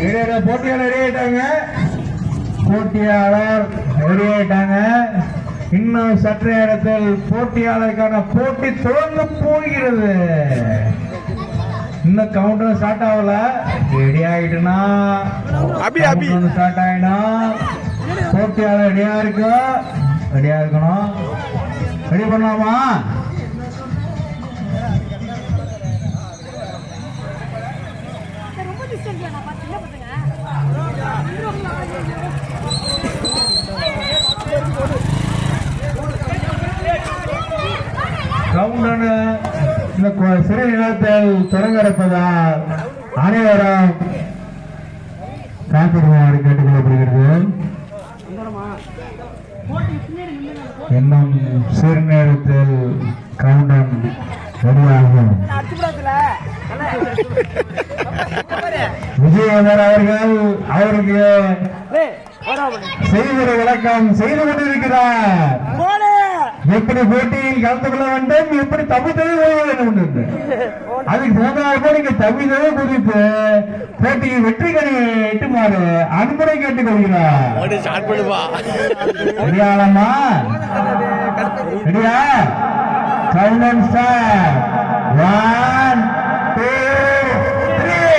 போட்டியாளர் ரெடி ஆயிட்டாங்க. போட்டியாளர் ரெடி ஆயிட்டாங்க. இன்னும் சற்று நேரத்தில் போட்டியாளருக்கான போட்டி தொடர்ந்து போகிறது. இன்னும் கவுண்டர் ஸ்டார்ட் ஆகல. ரெடி ஆயிட்டுனா ஸ்டார்ட் ஆயிடும். போட்டியாளர் ரெடியா இருக்கணும். ரெடி பண்ணலாமா? கவுண்டர் இந்த சிறு நிலத்தில் தொடங்க இருப்பதால் அனைவரும் காத்திருக்குமாறு கேட்டுக்கொள்ளப்படுகிறது. இன்னும் சிறு நேரத்தில் கவுண்டன் வெளியாகும். விஜயவர் அவர்கள் அவருக்கு செய்தியை விளக்கம் செய்து கொண்டிருக்கிறார். எப்படி போட்டியில் கலந்து கொள்ள வேண்டும், எப்படி தமிழ்தவே வேண்டும், அதுக்கு தகுந்த நீங்க தமிழ்தவே குறித்து போட்டியை வெற்றி கணியை எட்டுமாறு அன்புரை கேட்டுக் கொள்கிறார். ரெடியாளமா? ரெடியா? கவுண்டன் ஸ்டார். 1 2 3.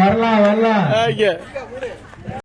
வரலாம்.